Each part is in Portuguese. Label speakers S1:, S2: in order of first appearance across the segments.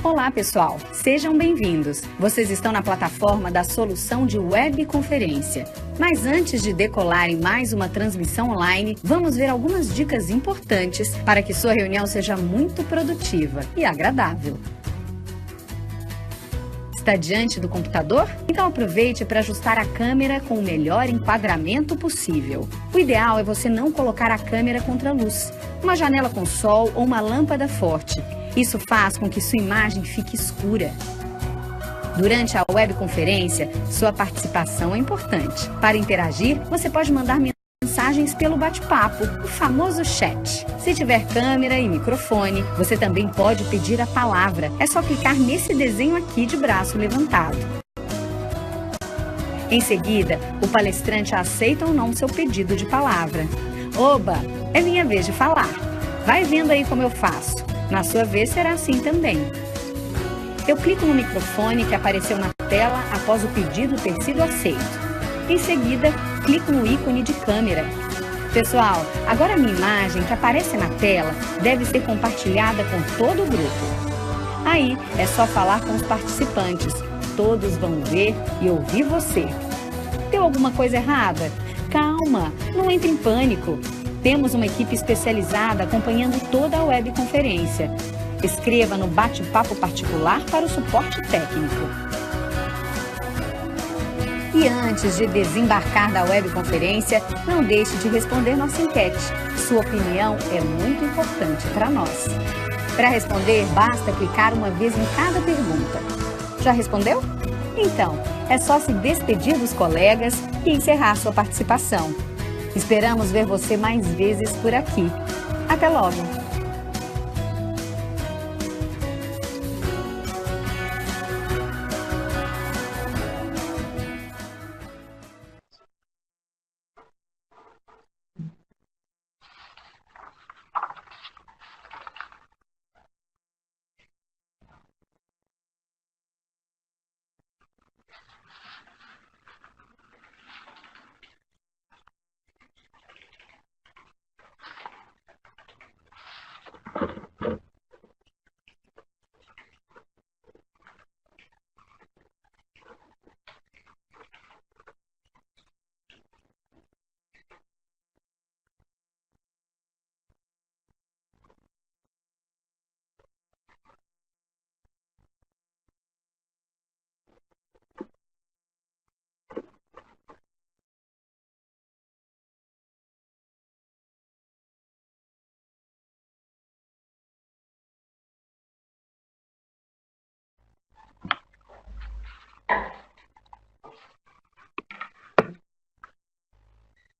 S1: Olá, pessoal! Sejam bem-vindos! Vocês estão na plataforma da solução de webconferência. Mas antes de decolar em mais uma transmissão online, vamos ver algumas dicas importantes para que sua reunião seja muito produtiva e agradável. Está diante do computador? Então aproveite para ajustar a câmera com o melhor enquadramento possível. O ideal é você não colocar a câmera contra a luz, uma janela com sol ou uma lâmpada forte. Isso faz com que sua imagem fique escura. Durante a webconferência, sua participação é importante. Para interagir, você pode mandar mensagens pelo bate-papo, o famoso chat. Se tiver câmera e microfone, você também pode pedir a palavra. É só clicar nesse desenho aqui de braço levantado. Em seguida, o palestrante aceita ou não seu pedido de palavra. Oba, é minha vez de falar. Vai vendo aí como eu faço. Na sua vez será assim também. Eu clico no microfone que apareceu na tela após o pedido ter sido aceito. Em seguida, clico no ícone de câmera. Pessoal, agora a minha imagem que aparece na tela deve ser compartilhada com todo o grupo. Aí é só falar com os participantes. Todos vão ver e ouvir você. Deu alguma coisa errada? Calma, não entre em pânico. Temos uma equipe especializada acompanhando toda a webconferência. Escreva no bate-papo particular para o suporte técnico. E antes de desembarcar da webconferência, não deixe de responder nossa enquete. Sua opinião é muito importante para nós. Para responder, basta clicar uma vez em cada pergunta. Já respondeu? Então, é só se despedir dos colegas e encerrar sua participação. Esperamos ver você mais vezes por aqui. Até logo!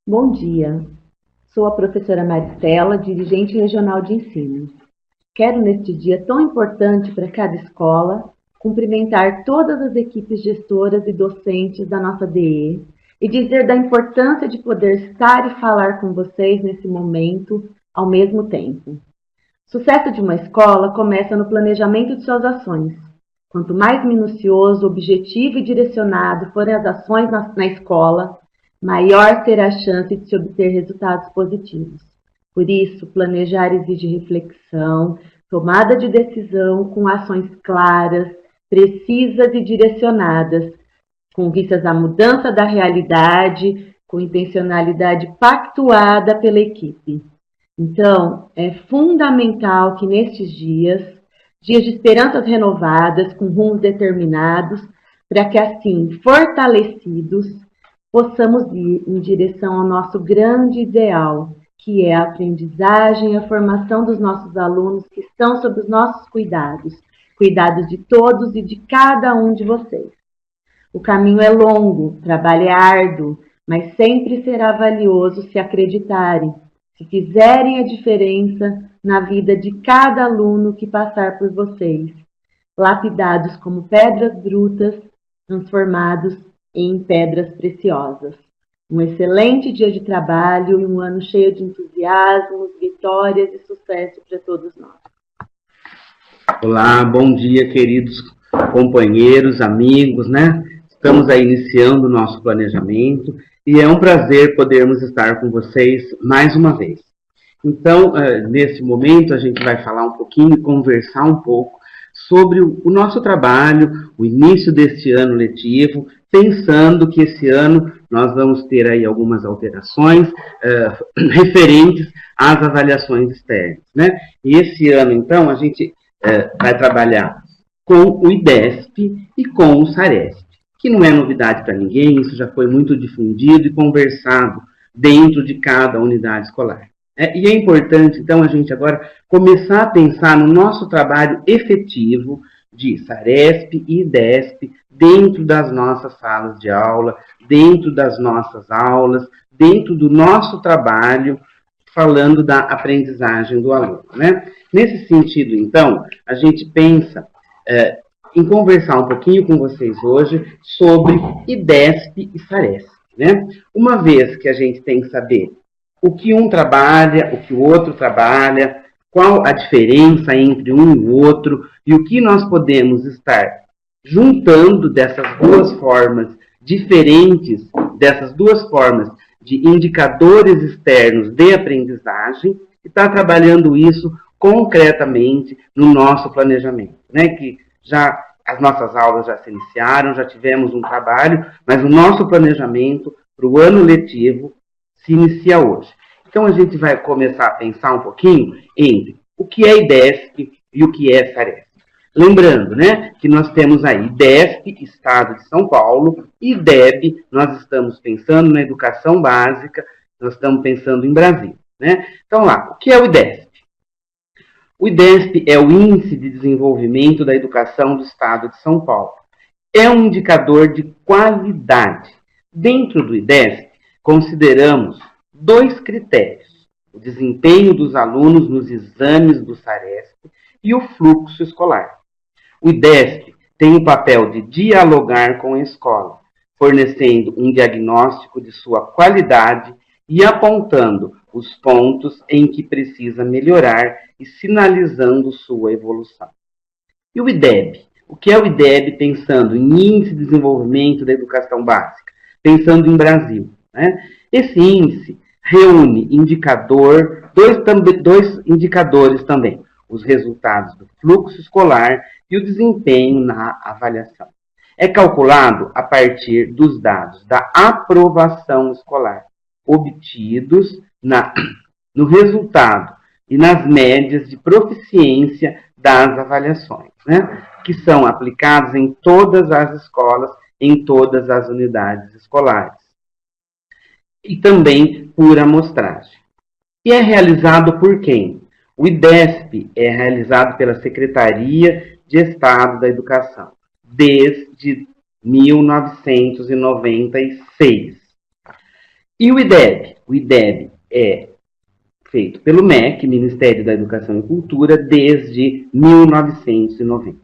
S2: Bom dia, sou a professora Maristela, dirigente regional de ensino. Quero, neste dia tão importante para cada escola, cumprimentar todas as equipes gestoras e docentes da nossa DE e dizer da importância de poder estar e falar com vocês nesse momento ao mesmo tempo. O sucesso de uma escola começa no planejamento de suas ações. Quanto mais minucioso, objetivo e direcionado forem as ações na escola, maior será a chance de se obter resultados positivos. Por isso, planejar exige reflexão, tomada de decisão com ações claras, precisas e direcionadas, com vistas à mudança da realidade, com intencionalidade pactuada pela equipe. Então, é fundamental que nestes dias de esperanças renovadas, com rumos determinados, para que assim, fortalecidos, possamos ir em direção ao nosso grande ideal, que é a aprendizagem e a formação dos nossos alunos que estão sob os nossos cuidados de todos e de cada um de vocês. O caminho é longo, o trabalho é árduo, mas sempre será valioso se acreditarem, se fizerem a diferença na vida de cada aluno que passar por vocês, lapidados como pedras brutas, transformados em pedras preciosas. Um excelente dia de trabalho e um ano cheio de entusiasmos, vitórias e sucesso para todos nós.
S3: Olá, bom dia, queridos companheiros, amigos, né? Estamos aí iniciando o nosso planejamento e é um prazer podermos estar com vocês mais uma vez. Então, nesse momento, a gente vai falar um pouquinho e conversar um pouco sobre o nosso trabalho, o início deste ano letivo, pensando que esse ano nós vamos ter aí algumas alterações referentes às avaliações externas, né? E esse ano, então, a gente vai trabalhar com o IDESP e com o SARESP, que não é novidade para ninguém, isso já foi muito difundido e conversado dentro de cada unidade escolar. E é importante, então, a gente agora começar a pensar no nosso trabalho efetivo de SARESP e IDESP dentro das nossas salas de aula, dentro das nossas aulas, dentro do nosso trabalho, falando da aprendizagem do aluno, né? Nesse sentido, então, a gente pensa em conversar um pouquinho com vocês hoje sobre IDESP e SARESP, né? Uma vez que a gente tem que saber o que um trabalha, o que o outro trabalha, qual a diferença entre um e o outro, e o que nós podemos estar juntando dessas duas formas diferentes, dessas duas formas de indicadores externos de aprendizagem, e está trabalhando isso concretamente no nosso planejamento, né? Que já as nossas aulas já se iniciaram, já tivemos um trabalho, mas o nosso planejamento para o ano letivo se inicia hoje. Então, a gente vai começar a pensar um pouquinho entre o que é IDESP e o que é SARESP. Lembrando, né, que nós temos aí IDESP, Estado de São Paulo, e IDEB, nós estamos pensando na educação básica, nós estamos pensando em Brasil, né? Então, lá, o que é o IDESP? O IDESP é o Índice de Desenvolvimento da Educação do Estado de São Paulo. É um indicador de qualidade. Dentro do IDESP, consideramos dois critérios: o desempenho dos alunos nos exames do SARESP e o fluxo escolar. O IDESP tem o papel de dialogar com a escola, fornecendo um diagnóstico de sua qualidade e apontando os pontos em que precisa melhorar e sinalizando sua evolução. E o IDEB? O que é o IDEB pensando em Índice de Desenvolvimento da Educação Básica? Pensando em Brasil, né? Esse índice reúne dois indicadores também: os resultados do fluxo escolar e o desempenho na avaliação. É calculado a partir dos dados da aprovação escolar, obtidos no resultado e nas médias de proficiência das avaliações, né? Que são aplicados em todas as escolas, em todas as unidades escolares. E também por amostragem. E é realizado por quem? O IDESP é realizado pela Secretaria de Estado da Educação, desde 1996. E o IDEB? O IDEB é feito pelo MEC, Ministério da Educação e Cultura, desde 1990.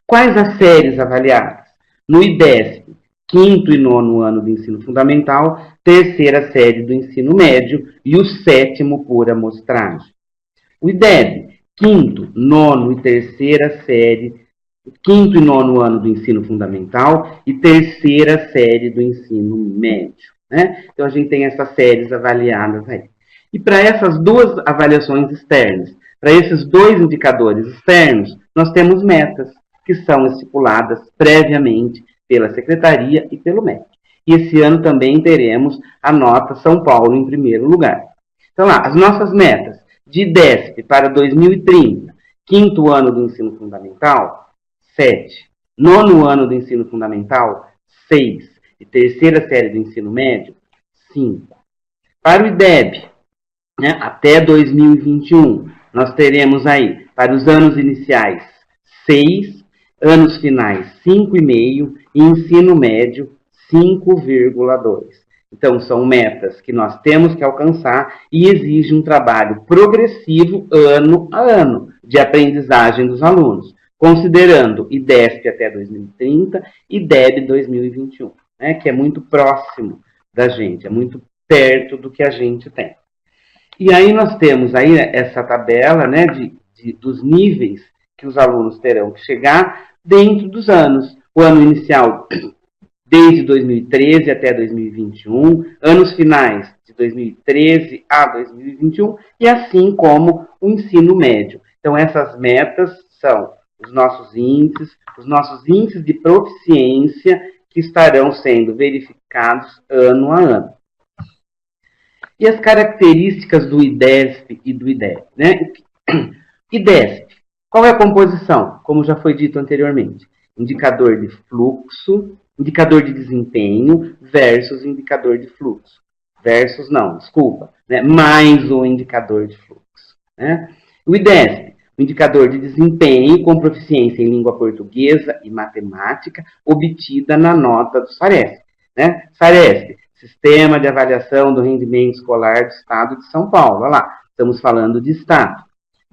S3: Quais as séries avaliadas? No IDESP, 5º e 9º ano do ensino fundamental, 3ª série do ensino médio e o 7º por amostragem. O IDEB, 5º, 9º e 3ª série, 5º e 9º ano do ensino fundamental e 3ª série do ensino médio, né? Então, a gente tem essas séries avaliadas aí. E para essas duas avaliações externas, para esses dois indicadores externos, nós temos metas que são estipuladas previamente pela Secretaria e pelo MEC. E esse ano também teremos a nota São Paulo em primeiro lugar. Então, lá, as nossas metas de IDESP para 2030, 5º ano do ensino fundamental, 7. 9º ano do ensino fundamental, 6. E 3ª série do ensino médio, 5. Para o IDEB, né, até 2021, nós teremos aí, para os anos iniciais, 6, anos finais, 5,5 e ensino médio, 5,2. Então, são metas que nós temos que alcançar e exige um trabalho progressivo, ano a ano, de aprendizagem dos alunos, considerando IDESP até 2030 e IDEB 2021, né, que é muito próximo da gente, é muito perto do que a gente tem. E aí nós temos aí essa tabela, né, dos níveis que os alunos terão que chegar dentro dos anos. O ano inicial, desde 2013 até 2021, anos finais de 2013 a 2021, e assim como o ensino médio. Então, essas metas são os nossos índices de proficiência que estarão sendo verificados ano a ano. E as características do IDESP e do IDEB, né? IDESP, qual é a composição? Como já foi dito anteriormente, indicador de fluxo, indicador de desempenho versus indicador de fluxo. Versus não, desculpa, né? Mais o indicador de fluxo. Né? O IDESP, o indicador de desempenho com proficiência em língua portuguesa e matemática obtida na nota do SARESP. Né? SARESP, Sistema de Avaliação do Rendimento Escolar do Estado de São Paulo. Olha lá, estamos falando de Estado.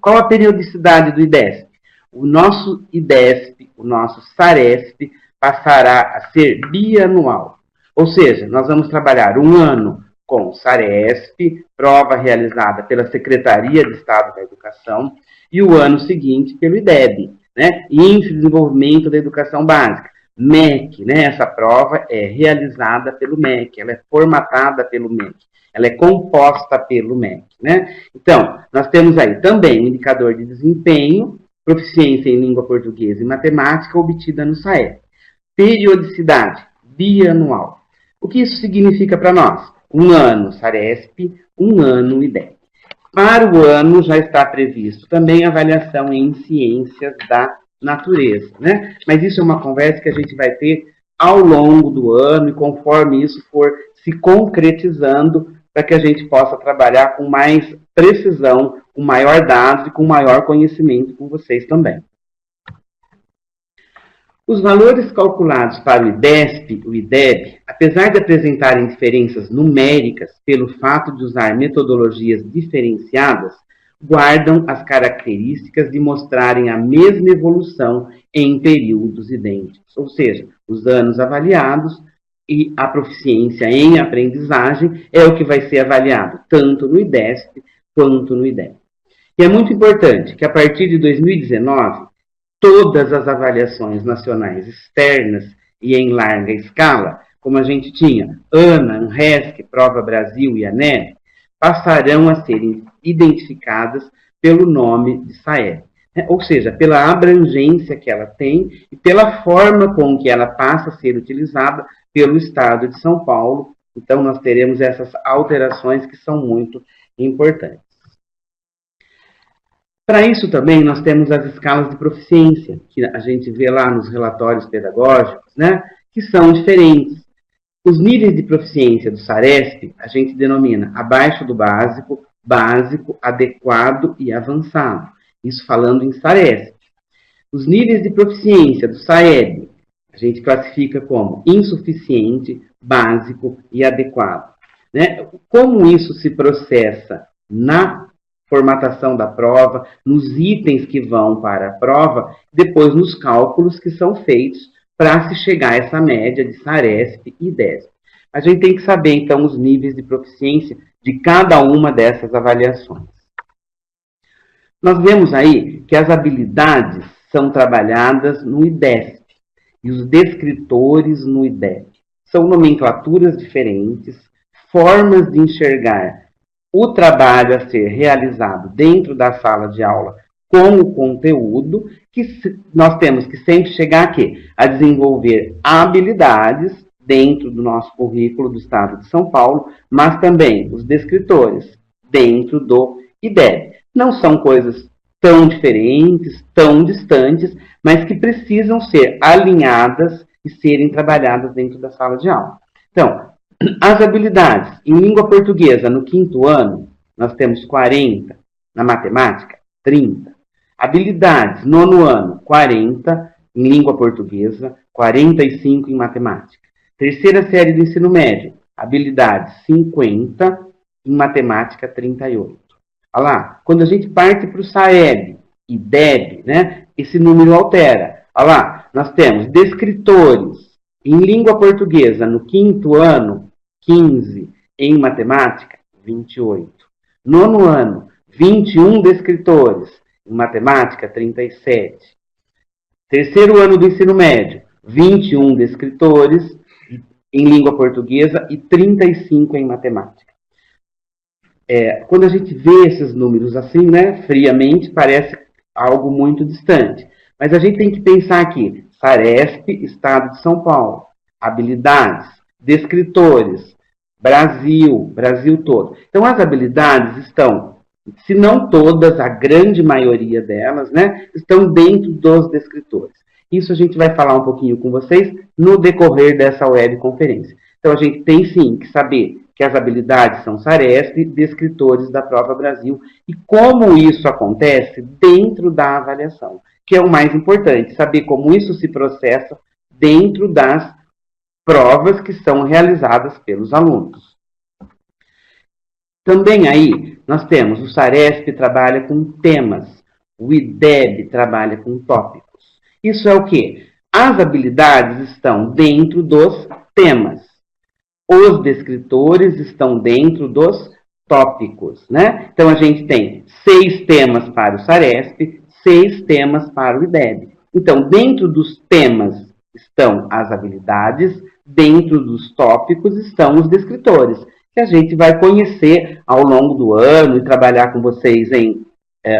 S3: Qual a periodicidade do IDESP? O nosso IDESP, o nosso SARESP, passará a ser bianual. Ou seja, nós vamos trabalhar um ano com o SARESP, prova realizada pela Secretaria de Estado da Educação, e o ano seguinte pelo IDEB, né? Índice de Desenvolvimento da Educação Básica. MEC, né? Essa prova é realizada pelo MEC, ela é formatada pelo MEC, ela é composta pelo MEC, né? Então, nós temos aí também o indicador de desempenho, proficiência em língua portuguesa e matemática obtida no SAEP. Periodicidade, bianual. O que isso significa para nós? Um ano SARESP, um ano IDEB. Para o ano já está previsto também a avaliação em ciências da natureza, né? Mas isso é uma conversa que a gente vai ter ao longo do ano e conforme isso for se concretizando para que a gente possa trabalhar com mais precisão, com maior dados e com maior conhecimento com vocês também. Os valores calculados para o IDESP e o IDEB, apesar de apresentarem diferenças numéricas pelo fato de usar metodologias diferenciadas, guardam as características de mostrarem a mesma evolução em períodos idênticos, ou seja, os anos avaliados e a proficiência em aprendizagem é o que vai ser avaliado tanto no IDESP quanto no IDEB. E é muito importante que a partir de 2019, todas as avaliações nacionais externas e em larga escala, como a gente tinha ANA, ANRESC, Prova Brasil e ANEB, passarão a serem identificadas pelo nome de SAEB, né? Ou seja, pela abrangência que ela tem e pela forma com que ela passa a ser utilizada pelo Estado de São Paulo. Então, nós teremos essas alterações que são muito importantes. Para isso também, nós temos as escalas de proficiência, que a gente vê lá nos relatórios pedagógicos, né? Que são diferentes. Os níveis de proficiência do SARESP, a gente denomina abaixo do básico, básico, adequado e avançado. Isso falando em SARESP. Os níveis de proficiência do SAEB, a gente classifica como insuficiente, básico e adequado. Né? Como isso se processa na formatação da prova, nos itens que vão para a prova, depois nos cálculos que são feitos para se chegar a essa média de SARESP e IDESP. A gente tem que saber, então, os níveis de proficiência de cada uma dessas avaliações. Nós vemos aí que as habilidades são trabalhadas no IDESP e os descritores no IDEB. São nomenclaturas diferentes, formas de enxergar o trabalho a ser realizado dentro da sala de aula com o conteúdo, que nós temos que sempre chegar aqui, a desenvolver habilidades dentro do nosso currículo do Estado de São Paulo, mas também os descritores dentro do IDEB. Não são coisas tão diferentes, tão distantes, mas que precisam ser alinhadas e serem trabalhadas dentro da sala de aula. Então, as habilidades em língua portuguesa no 5º ano, nós temos 40, na matemática, 30. Habilidades, 9º ano, 40 em língua portuguesa, 45 em matemática. Terceira série do ensino médio, habilidades, 50 em matemática, 38. Olha lá, quando a gente parte para o SAEB e IDEB, né, esse número altera. Olha lá, nós temos descritores em língua portuguesa no 5º ano, 15 em matemática, 28. 9º ano, 21 descritores. Em matemática, 37. Terceiro ano do ensino médio, 21 descritores em língua portuguesa e 35 em matemática. Quando a gente vê esses números assim, né, friamente, parece algo muito distante. Mas a gente tem que pensar aqui, Saresp, Estado de São Paulo, habilidades, descritores, Brasil, Brasil todo. Então, as habilidades estão, se não todas, a grande maioria delas, né, estão dentro dos descritores. Isso a gente vai falar um pouquinho com vocês no decorrer dessa webconferência. Então, a gente tem sim que saber que as habilidades são Saresp, descritores da prova Brasil, e como isso acontece dentro da avaliação, que é o mais importante, saber como isso se processa dentro das provas que são realizadas pelos alunos. Também aí, nós temos o Saresp trabalha com temas, o IDEB trabalha com tópicos. Isso é o quê? As habilidades estão dentro dos temas. Os descritores estão dentro dos tópicos, né? Então, a gente tem 6 temas para o Saresp, 6 temas para o IDEB. Então, dentro dos temas estão as habilidades, dentro dos tópicos estão os descritores, que a gente vai conhecer ao longo do ano e trabalhar com vocês em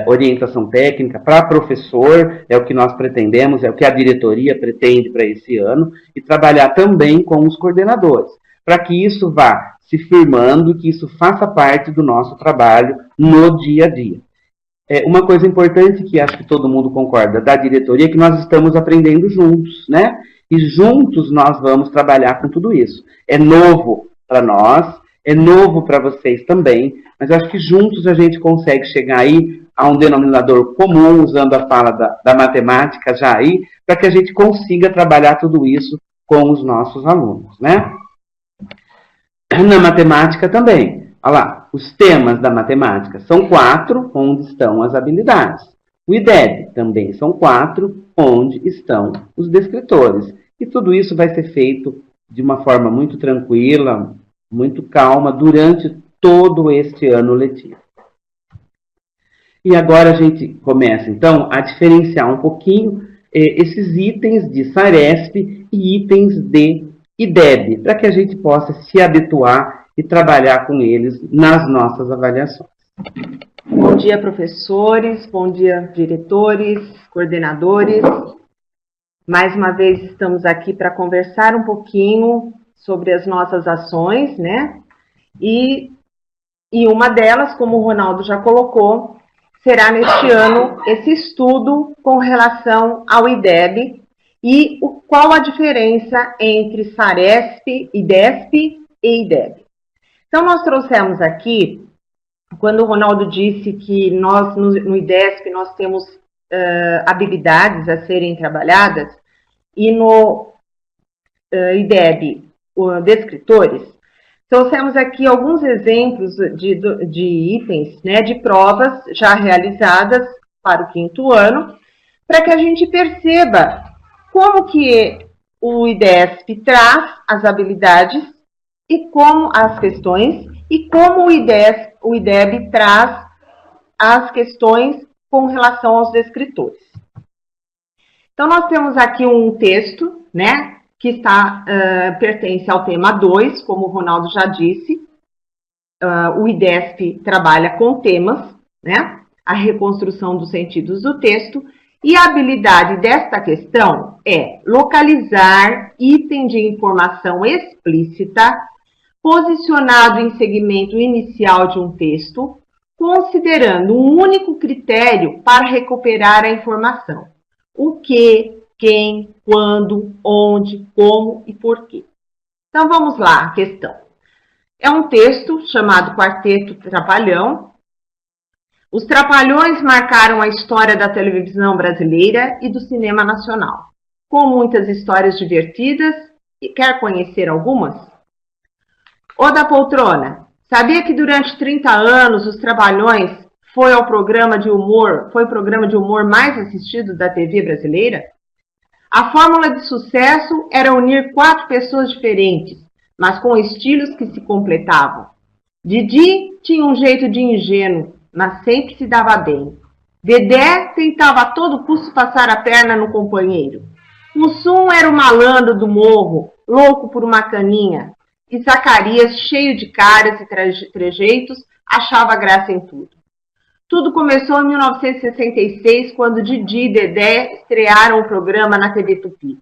S3: orientação técnica para professor, é o que nós pretendemos, é o que a diretoria pretende para esse ano, e trabalhar também com os coordenadores, para que isso vá se firmando, que isso faça parte do nosso trabalho no dia a dia. Uma coisa importante que acho que todo mundo concorda da diretoria é que nós estamos aprendendo juntos, né? E juntos nós vamos trabalhar com tudo isso. É novo para nós, é novo para vocês também, mas acho que juntos a gente consegue chegar aí a um denominador comum, usando a fala da matemática já aí, para que a gente consiga trabalhar tudo isso com os nossos alunos, né? Na matemática também. Olha lá, os temas da matemática são 4, onde estão as habilidades. O IDEB também são 4, onde estão os descritores. E tudo isso vai ser feito de uma forma muito tranquila, muito calma, durante todo este ano letivo. E agora a gente começa, então, a diferenciar um pouquinho esses itens de Saresp e itens de IDEB, para que a gente possa se habituar e trabalhar com eles nas nossas avaliações.
S2: Bom dia, professores, bom dia, diretores, coordenadores. Mais uma vez estamos aqui para conversar um pouquinho sobre as nossas ações, né? E uma delas, como o Ronaldo já colocou, será neste ano esse estudo com relação ao IDEB e qual a diferença entre Saresp, IDESP e IDEB. Então, nós trouxemos aqui, quando o Ronaldo disse que nós, no IDESP, nós temos habilidades a serem trabalhadas, e no IDEB, descritores, trouxemos aqui alguns exemplos de itens, né, de provas já realizadas para o 5º ano, para que a gente perceba como que o IDESP traz as habilidades e como as questões, e como o IDEB traz as questões com relação aos descritores. Então, nós temos aqui um texto, né, que pertence ao tema 2, como o Ronaldo já disse. O IDESP trabalha com temas, né, a reconstrução dos sentidos do texto, e a habilidade desta questão é localizar item de informação explícita posicionado em segmento inicial de um texto, considerando um único critério para recuperar a informação: o que, quem, quando, onde, como e porquê. Então, vamos lá, a questão. É um texto chamado Quarteto Trapalhão. Os Trapalhões marcaram a história da televisão brasileira e do cinema nacional, com muitas histórias divertidas. E quer conhecer algumas? Ô da poltrona, sabia que durante 30 anos os Trapalhões foi o programa de humor mais assistido da TV brasileira? A fórmula de sucesso era unir 4 pessoas diferentes, mas com estilos que se completavam. Didi tinha um jeito de ingênuo, mas sempre se dava bem. Dedé tentava a todo custo passar a perna no companheiro. Mussum era o malandro do morro, louco por uma caninha. E Zacarias, cheio de caras e trejeitos, achava graça em tudo. Tudo começou em 1966, quando Didi e Dedé estrearam o programa na TV Tupi.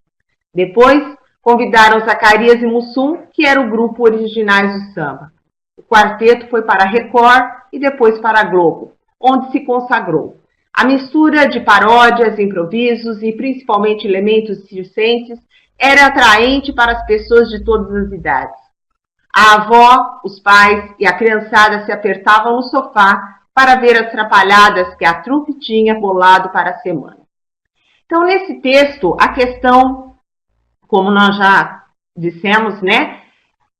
S2: Depois, convidaram Zacarias e Mussum, que era o grupo Originais do Samba. O quarteto foi para a Record e depois para a Globo, onde se consagrou. A mistura de paródias, improvisos e principalmente elementos circenses era atraente para as pessoas de todas as idades. A avó, os pais e a criançada se apertavam no sofá para ver as trapalhadas que a trupe tinha bolado para a semana. Então, nesse texto, a questão, como nós já dissemos, né?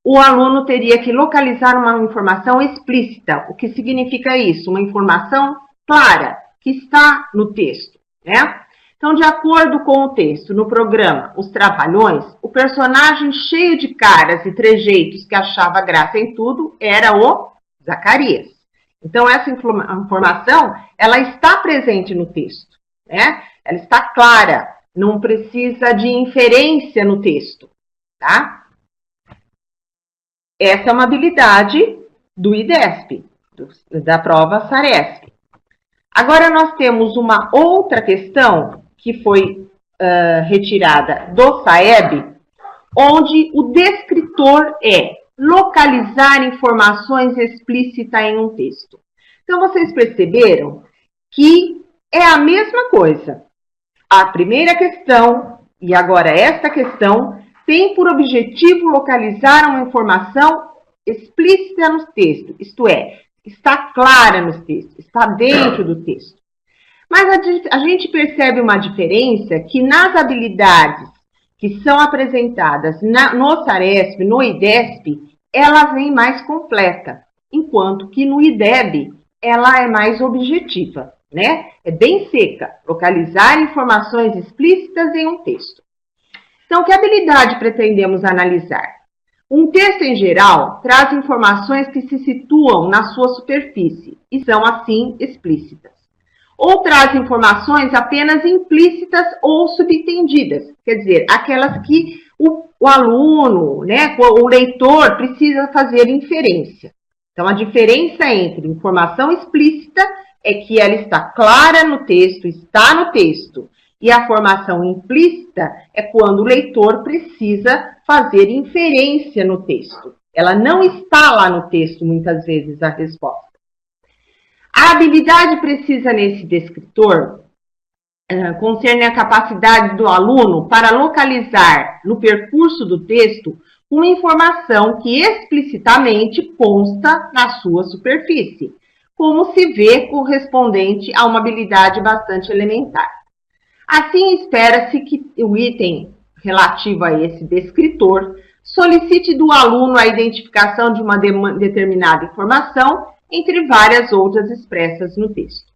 S2: O aluno teria que localizar uma informação explícita. O que significa isso? Uma informação clara, que está no texto, né? Então, de acordo com o texto, no programa Os Trapalhões, o personagem cheio de caras e trejeitos que achava graça em tudo era o Zacarias. Então, essa informação, ela está presente no texto, né? Ela está clara, não precisa de inferência no texto, tá? Essa é uma habilidade do IDESP, da prova SARESP. Agora, nós temos uma outra questão que foi retirada do SAEB, onde o descritor é localizar informações explícitas em um texto. Então, vocês perceberam que é a mesma coisa. A primeira questão e agora esta questão tem por objetivo localizar uma informação explícita no texto, isto é, está clara no texto, está dentro do texto. Mas a gente percebe uma diferença que nas habilidades que são apresentadas no SARESP, no IDESP, ela vem mais completa, enquanto que no IDEB ela é mais objetiva, né? É bem seca, localizar informações explícitas em um texto. Então, que habilidade pretendemos analisar? Um texto, em geral, traz informações que se situam na sua superfície e são, assim, explícitas. Ou traz informações apenas implícitas ou subentendidas, quer dizer, aquelas que o aluno, né, o leitor precisa fazer inferência. Então, a diferença entre informação explícita é que ela está clara no texto, está no texto, e a formação implícita é quando o leitor precisa fazer inferência no texto. Ela não está lá no texto, muitas vezes, a resposta. A habilidade precisa nesse descritor concerne a capacidade do aluno para localizar no percurso do texto uma informação que explicitamente consta na sua superfície, como se vê correspondente a uma habilidade bastante elementar. Assim, espera-se que o item relativo a esse descritor solicite do aluno a identificação de uma determinada informação entre várias outras expressas no texto.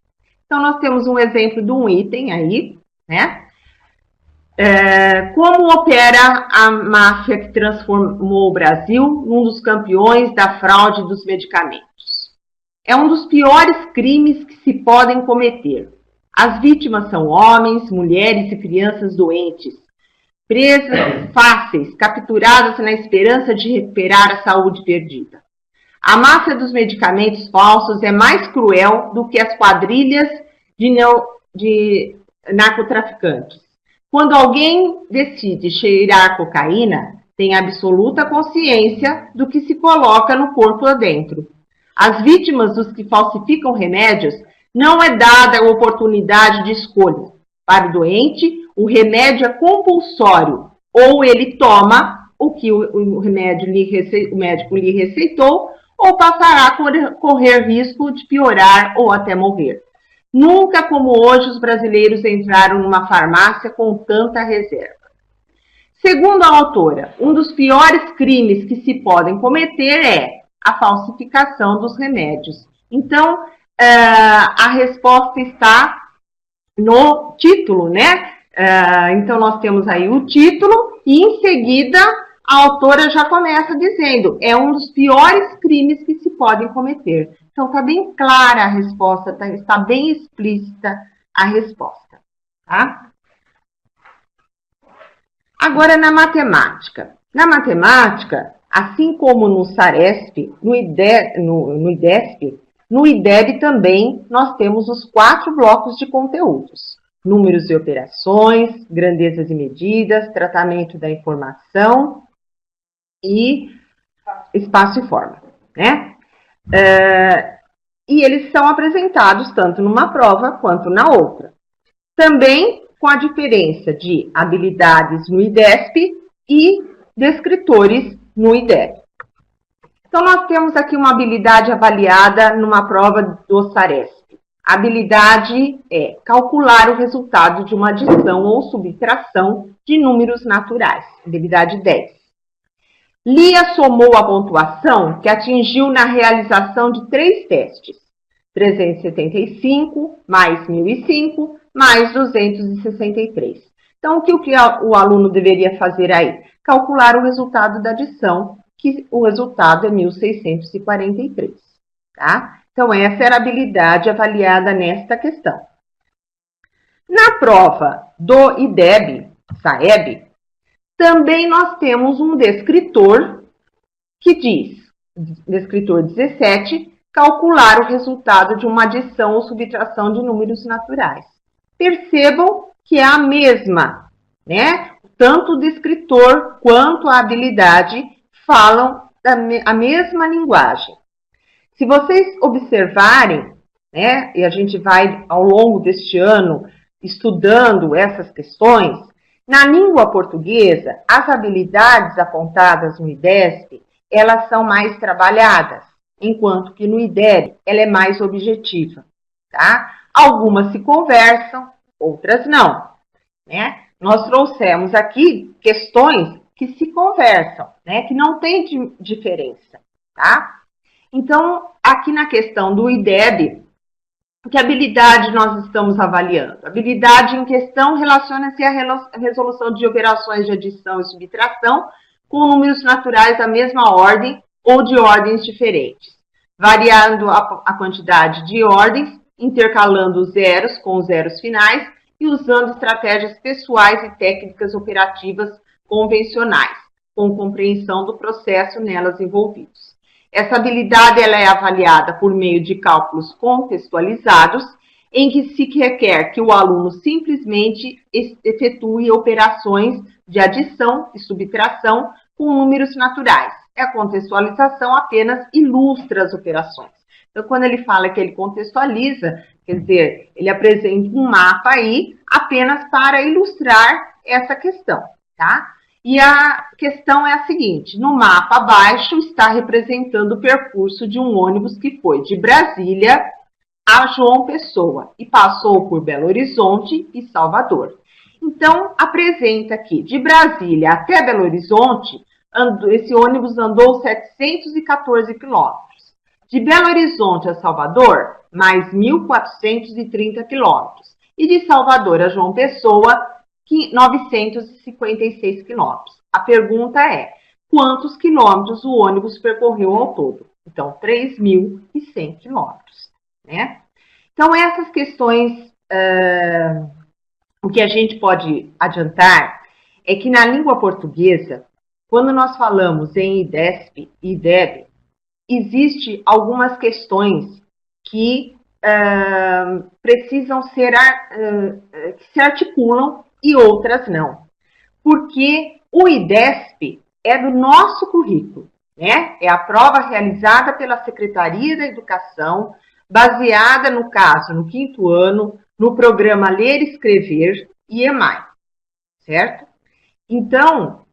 S2: Então, nós temos um exemplo de um item aí, né? Como opera a máfia que transformou o Brasil num dos campeões da fraude dos medicamentos? É um dos piores crimes que se podem cometer. As vítimas são homens, mulheres e crianças doentes, presas fáceis, capturadas na esperança de recuperar a saúde perdida. A máfia dos medicamentos falsos é mais cruel do que as quadrilhas de narcotraficantes. Quando alguém decide cheirar cocaína, tem absoluta consciência do que se coloca no corpo adentro. Às vítimas dos que falsificam remédios, não é dada a oportunidade de escolha. Para o doente, o remédio é compulsório, ou ele toma o que o médico lhe receitou, ou passará a correr risco de piorar ou até morrer. Nunca como hoje os brasileiros entraram numa farmácia com tanta reserva. Segundo a autora, um dos piores crimes que se podem cometer é a falsificação dos remédios. Então, a resposta está no título, né? Então, nós temos aí o título e, em seguida, a autora já começa dizendo, é um dos piores crimes que se podem cometer. Então, está bem clara a resposta, está bem explícita a resposta, tá? Agora, na matemática. Na matemática, assim como no SARESP, no IDESP,
S4: No IDEB também nós temos os 4 blocos de conteúdos: números e operações, grandezas e medidas, tratamento da informação e espaço e forma, né? E eles são apresentados tanto numa prova quanto na outra. Também com a diferença de habilidades no IDESP e descritores no IDEB. Então, nós temos aqui uma habilidade avaliada numa prova do SARESP. A habilidade é calcular o resultado de uma adição ou subtração de números naturais. Habilidade 10. Lia somou a pontuação que atingiu na realização de 3 testes. 375, mais 1005, mais 263. Então, o que o aluno deveria fazer aí? Calcular o resultado da adição, que o resultado é 1643, tá? Então, essa era a habilidade avaliada nesta questão. Na prova do IDEB, SAEB, também nós temos um descritor que diz, descritor 17, calcular o resultado de uma adição ou subtração de números naturais. Percebam que é a mesma, né? Tanto o descritor quanto a habilidade falam a mesma linguagem. Se vocês observarem, né, e a gente vai ao longo deste ano estudando essas questões, na língua portuguesa, as habilidades apontadas no IDESP, elas são mais trabalhadas, enquanto que no IDEB ela é mais objetiva, tá? Algumas se conversam, outras não, né? Nós trouxemos aqui questões que se conversam, né? Que não tem diferença, tá? Então, aqui na questão do IDEB, que habilidade nós estamos avaliando? A habilidade em questão relaciona-se à resolução de operações de adição e subtração com números naturais da mesma ordem ou de ordens diferentes, variando a quantidade de ordens, intercalando os zeros com os zeros finais e usando estratégias pessoais e técnicas operativas convencionais, com compreensão do processo nelas envolvidos. Essa habilidade ela é avaliada por meio de cálculos contextualizados, em que se requer que o aluno simplesmente efetue operações de adição e subtração com números naturais. A contextualização apenas ilustra as operações. Então, quando ele fala que ele contextualiza, quer dizer, ele apresenta um mapa aí apenas para ilustrar essa questão, tá? E a questão é a seguinte: no mapa abaixo está representando o percurso de um ônibus que foi de Brasília a João Pessoa e passou por Belo Horizonte e Salvador. Então, apresenta aqui, de Brasília até Belo Horizonte, esse ônibus andou 714 quilômetros. De Belo Horizonte a Salvador, mais 1.430 quilômetros. E de Salvador a João Pessoa, 956 quilômetros. A pergunta é, quantos quilômetros o ônibus percorreu ao todo? Então, 3.100 quilômetros, né? Então, essas questões, o que a gente pode adiantar é que na língua portuguesa, quando nós falamos em IDESP e IDEB, existe algumas questões que precisam ser, que se articulam e outras não. Porque o IDESP é do nosso currículo, né? É a prova realizada pela Secretaria da Educação, baseada, no caso, no 5º ano, no programa Ler e Escrever e EMAI, certo? Então,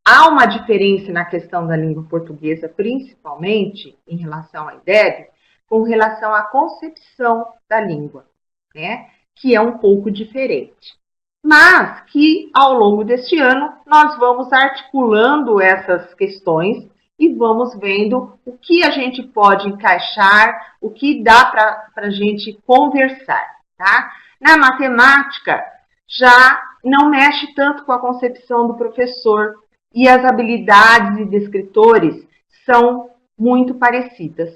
S4: há uma diferença na questão da língua portuguesa, principalmente em relação à IDEB, com relação à concepção da língua, né? Que é um pouco diferente. Mas que, ao longo deste ano, nós vamos articulando essas questões e vamos vendo o que a gente pode encaixar, o que dá para a gente conversar, tá? Na matemática, já não mexe tanto com a concepção do professor e as habilidades e descritores são muito parecidas,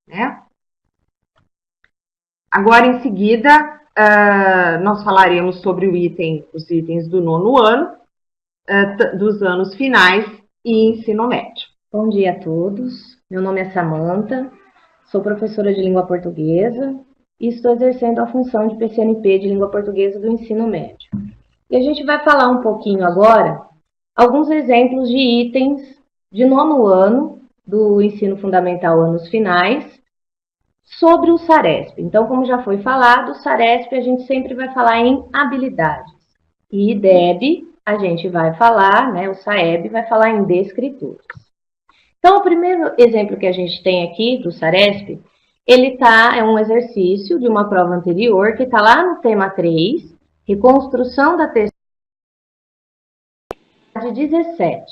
S4: né? Agora, em seguida, nós falaremos sobre os itens do 9º ano, dos anos finais e ensino médio.
S5: Bom dia a todos, meu nome é Samanta, Sou professora de língua portuguesa e estou exercendo a função de PCNP de língua portuguesa do ensino médio. E a gente vai falar um pouquinho agora alguns exemplos de itens de 9º ano do ensino fundamental anos finais sobre o SARESP. Então, como já foi falado, o SARESP a gente sempre vai falar em habilidades. E IDEB a gente vai falar, né, o SAEB vai falar em descritores. Então, o primeiro exemplo que a gente tem aqui do SARESP, é um exercício de uma prova anterior que está lá no tema 3, reconstrução da terceira de 17.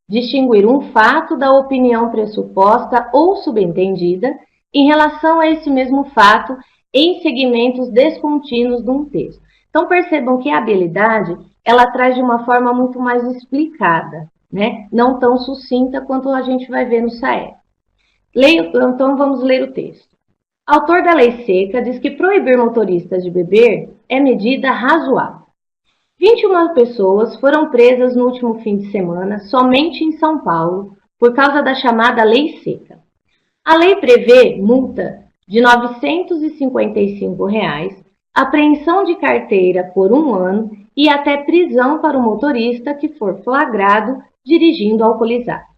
S5: Distinguir um fato da opinião pressuposta ou subentendida em relação a esse mesmo fato em segmentos descontínuos de um texto. Então, percebam que a habilidade, ela traz de uma forma muito mais explicada, né? Não tão sucinta quanto a gente vai ver no SAEB. Então, vamos ler o texto. Autor da lei seca diz que proibir motoristas de beber é medida razoável. 21 pessoas foram presas no último fim de semana somente em São Paulo por causa da chamada lei seca. A lei prevê multa de R$ 955, apreensão de carteira por 1 ano e até prisão para o motorista que for flagrado dirigindo alcoolizado.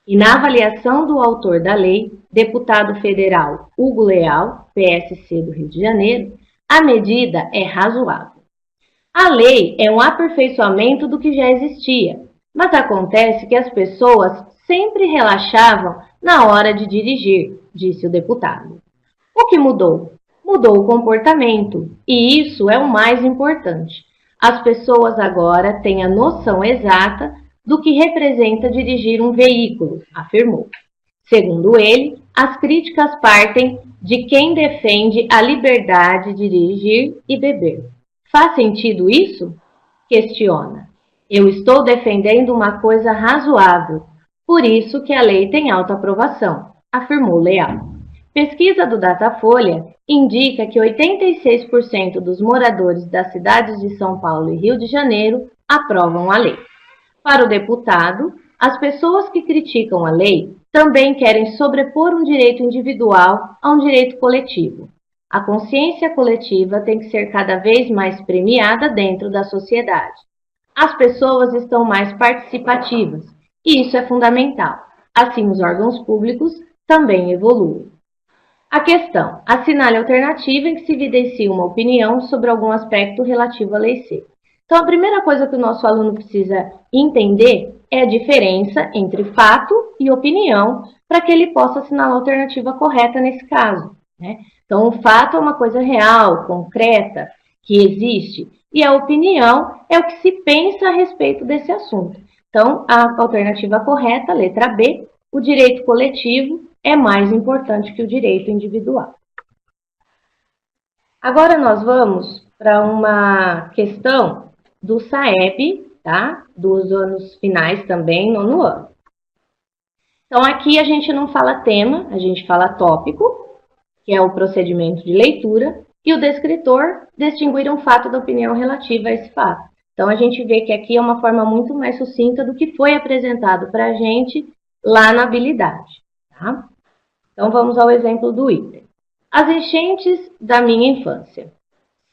S5: E na avaliação do autor da lei, deputado federal Hugo Leal, PSC do Rio de Janeiro, a medida é razoável. A lei é um aperfeiçoamento do que já existia, mas acontece que as pessoas sempre relaxavam na hora de dirigir, disse o deputado. O que mudou? Mudou o comportamento, e isso é o mais importante. As pessoas agora têm a noção exata do que representa dirigir um veículo, afirmou. Segundo ele, as críticas partem de quem defende a liberdade de dirigir e beber. Faz sentido isso? Questiona. Eu estou defendendo uma coisa razoável, por isso que a lei tem alta aprovação, afirmou Leal. Pesquisa do Datafolha indica que 86% dos moradores das cidades de São Paulo e Rio de Janeiro aprovam a lei. Para o deputado, as pessoas que criticam a lei também querem sobrepor um direito individual a um direito coletivo. A consciência coletiva tem que ser cada vez mais premiada dentro da sociedade. As pessoas estão mais participativas, e isso é fundamental. Assim, os órgãos públicos também evoluem. A questão: assinale a alternativa em que se evidencia uma opinião sobre algum aspecto relativo à lei seca. Então, a primeira coisa que o nosso aluno precisa entender é a diferença entre fato e opinião, para que ele possa assinalar a alternativa correta nesse caso, né? Então, o fato é uma coisa real, concreta, que existe, e a opinião é o que se pensa a respeito desse assunto. Então, a alternativa correta, letra B, o direito coletivo é mais importante que o direito individual. Agora nós vamos para uma questão do SAEB, tá? Dos anos finais também, 9º ano. Então, aqui a gente não fala tema, a gente fala tópico, que é o procedimento de leitura, e o descritor, distinguir um fato da opinião relativa a esse fato. Então, a gente vê que aqui é uma forma muito mais sucinta do que foi apresentado para a gente lá na habilidade, tá? Então, vamos ao exemplo do item. As enchentes da minha infância.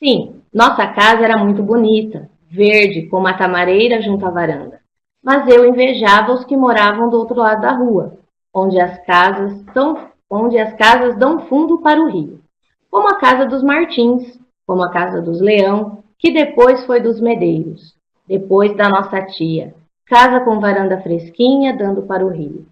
S5: Sim, nossa casa era muito bonita, verde, com uma tamareira junto à varanda. Mas eu invejava os que moravam do outro lado da rua, onde as casas dão fundo para o rio. Como a casa dos Martins, como a casa dos Leão, que depois foi dos Medeiros, depois da nossa tia, casa com varanda fresquinha dando para o rio.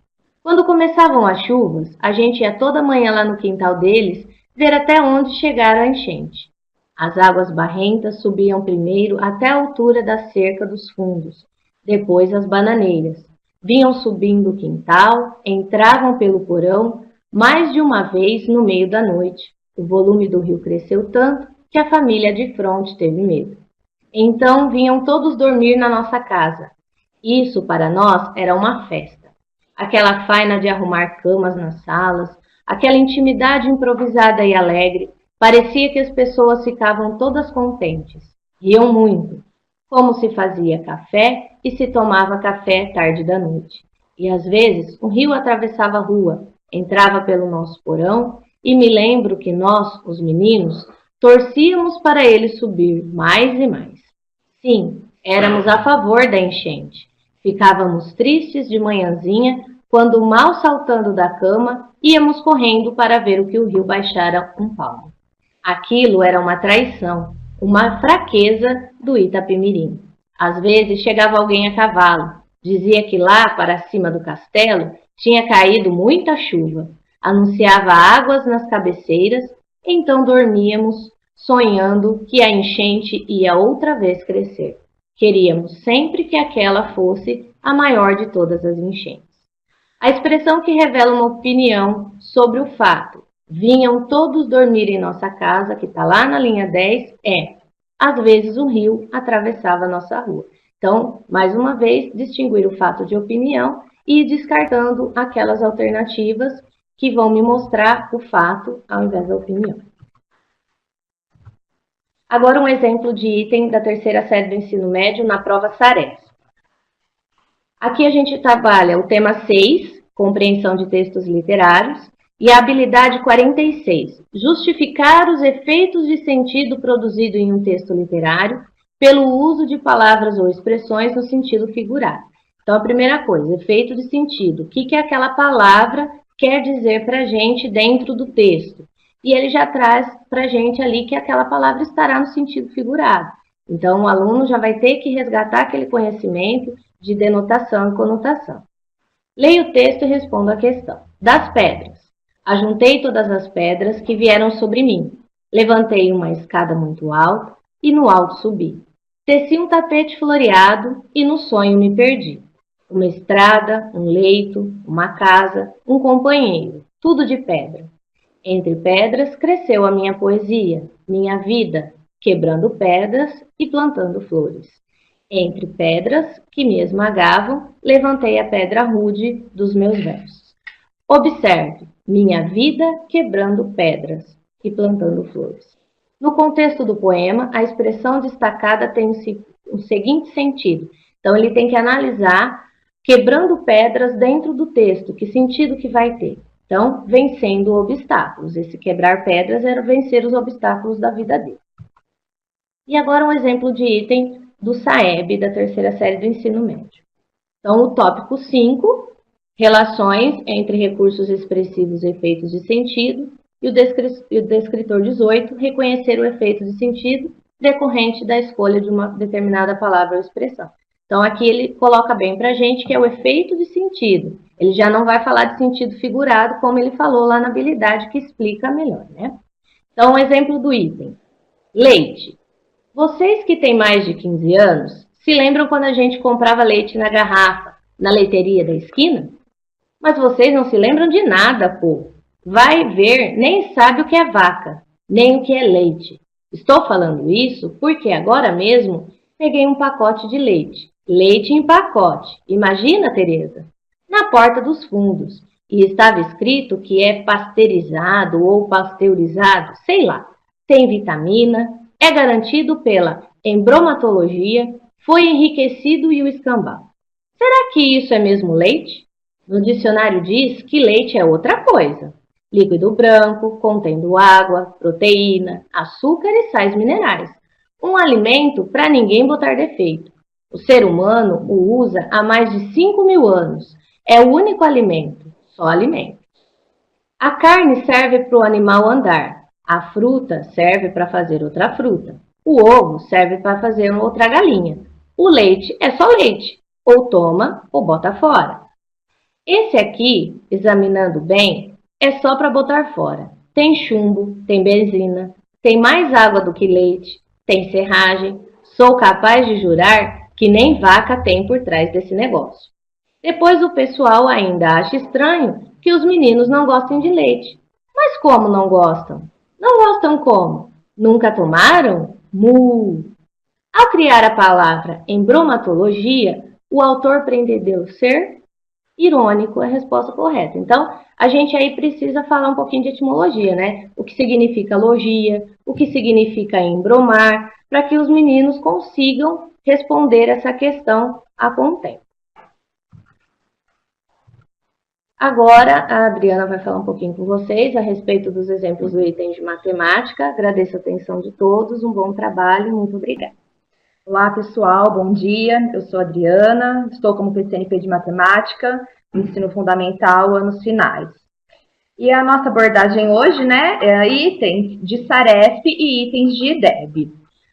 S5: Quando começavam as chuvas, a gente ia toda manhã lá no quintal deles ver até onde chegara a enchente. As águas barrentas subiam primeiro até a altura da cerca dos fundos, depois as bananeiras. Vinham subindo o quintal, entravam pelo porão, mais de uma vez no meio da noite. O volume do rio cresceu tanto que a família de fronte teve medo. Então vinham todos dormir na nossa casa. Isso para nós era uma festa. Aquela faina de arrumar camas nas salas, aquela intimidade improvisada e alegre, parecia que as pessoas ficavam todas contentes. Riam muito, como se fazia café e se tomava café tarde da noite. E às vezes o rio atravessava a rua, entrava pelo nosso porão e me lembro que nós, os meninos, torcíamos para ele subir mais e mais. Sim, éramos a favor da enchente. Ficávamos tristes de manhãzinha, quando, mal saltando da cama, íamos correndo para ver o que o rio baixara um palmo. Aquilo era uma traição, uma fraqueza do Itapemirim. Às vezes chegava alguém a cavalo, dizia que lá para cima do castelo tinha caído muita chuva, anunciava águas nas cabeceiras, então dormíamos, sonhando que a enchente ia outra vez crescer. Queríamos sempre que aquela fosse a maior de todas as enchentes. A expressão que revela uma opinião sobre o fato, vinham todos dormir em nossa casa, que está lá na linha 10, é: às vezes o rio atravessava nossa rua. Então, mais uma vez, distinguir o fato de opinião e ir descartando aquelas alternativas que vão me mostrar o fato ao invés da opinião. Agora um exemplo de item da terceira série do ensino médio na prova SARES. Aqui a gente trabalha o tema 6, compreensão de textos literários, e a habilidade 46, justificar os efeitos de sentido produzido em um texto literário pelo uso de palavras ou expressões no sentido figurado. Então, a primeira coisa, efeito de sentido. O que aquela palavra quer dizer para a gente dentro do texto? E ele já traz para a gente ali que aquela palavra estará no sentido figurado. Então, o aluno já vai ter que resgatar aquele conhecimento de denotação e conotação. Leia o texto e responda a questão. Das pedras. Ajuntei todas as pedras que vieram sobre mim. Levantei uma escada muito alta e no alto subi. Teci um tapete floreado e no sonho me perdi. Uma estrada, um leito, uma casa, um companheiro, tudo de pedra. Entre pedras cresceu a minha poesia, minha vida, quebrando pedras e plantando flores. Entre pedras que me esmagavam, levantei a pedra rude dos meus versos. Observe, minha vida quebrando pedras e plantando flores. No contexto do poema, a expressão destacada tem o seguinte sentido. Então, ele tem que analisar quebrando pedras dentro do texto, que sentido que vai ter. Então, vencendo obstáculos. Esse quebrar pedras era vencer os obstáculos da vida dele. E agora um exemplo de item do SAEB, da terceira série do ensino médio. Então, o tópico 5, relações entre recursos expressivos e efeitos de sentido, e o descritor 18, reconhecer o efeito de sentido decorrente da escolha de uma determinada palavra ou expressão. Então, aqui ele coloca bem para a gente que é o efeito de sentido. Ele já não vai falar de sentido figurado, como ele falou lá na habilidade, que explica melhor, né? Então, um exemplo do item. Leite. Vocês que têm mais de 15 anos, se lembram quando a gente comprava leite na garrafa, na leiteria da esquina? Mas vocês não se lembram de nada, pô. Vai ver, nem sabe o que é vaca, nem o que é leite. Estou falando isso porque agora mesmo peguei um pacote de leite. Leite em pacote. Imagina, Tereza? Na porta dos fundos. E estava escrito que é pasteurizado ou pasteurizado, sei lá. Tem vitamina, é garantido pela embromatologia, foi enriquecido e o escambau. Será que isso é mesmo leite? No dicionário diz que leite é outra coisa. Líquido branco, contendo água, proteína, açúcar e sais minerais. Um alimento para ninguém botar defeito. O ser humano o usa há mais de 5.000 anos. É o único alimento, só alimento. A carne serve para o animal andar. A fruta serve para fazer outra fruta. O ovo serve para fazer outra galinha. O leite é só leite. Ou toma ou bota fora. Esse aqui, examinando bem, é só para botar fora. Tem chumbo, tem benzina, tem mais água do que leite, tem serragem. Sou capaz de jurar que nem vaca tem por trás desse negócio. Depois o pessoal ainda acha estranho que os meninos não gostem de leite. Mas como não gostam? Não gostam como? Nunca tomaram? Mu! Ao criar a palavra embromatologia, o autor pretendeu ser irônico, é a resposta correta. Então, a gente aí precisa falar um pouquinho de etimologia, né? O que significa logia, o que significa embromar, para que os meninos consigam responder essa questão a contento. Agora, a Adriana vai falar um pouquinho com vocês a respeito dos exemplos do item de matemática. Agradeço a atenção de todos, um bom trabalho, muito obrigada.
S6: Olá, pessoal, bom dia. Eu sou a Adriana, estou como PCNP de Matemática, Ensino Fundamental, anos finais. E a nossa abordagem hoje, né, é itens de Saresp e itens de IDEB.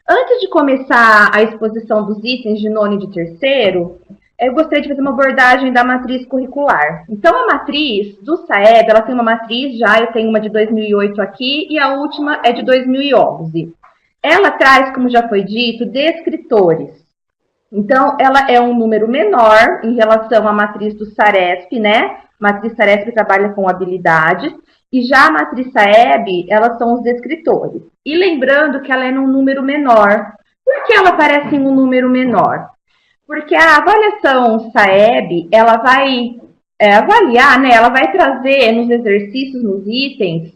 S6: Antes de começar a exposição dos itens de nono e de terceiro, eu gostaria de fazer uma abordagem da matriz curricular. Então, a matriz do SAEB, ela tem uma matriz já, eu tenho uma de 2008 aqui, e a última é de 2011. Ela traz, como já foi dito, descritores. Então, ela é um número menor em relação à matriz do Saresp, né? A matriz Saresp trabalha com habilidades, e já a matriz SAEB, elas são os descritores. E lembrando que ela é num número menor. Por que ela aparece em um número menor? Porque a avaliação SAEB, ela vai avaliar, né? Ela vai trazer nos exercícios, nos itens,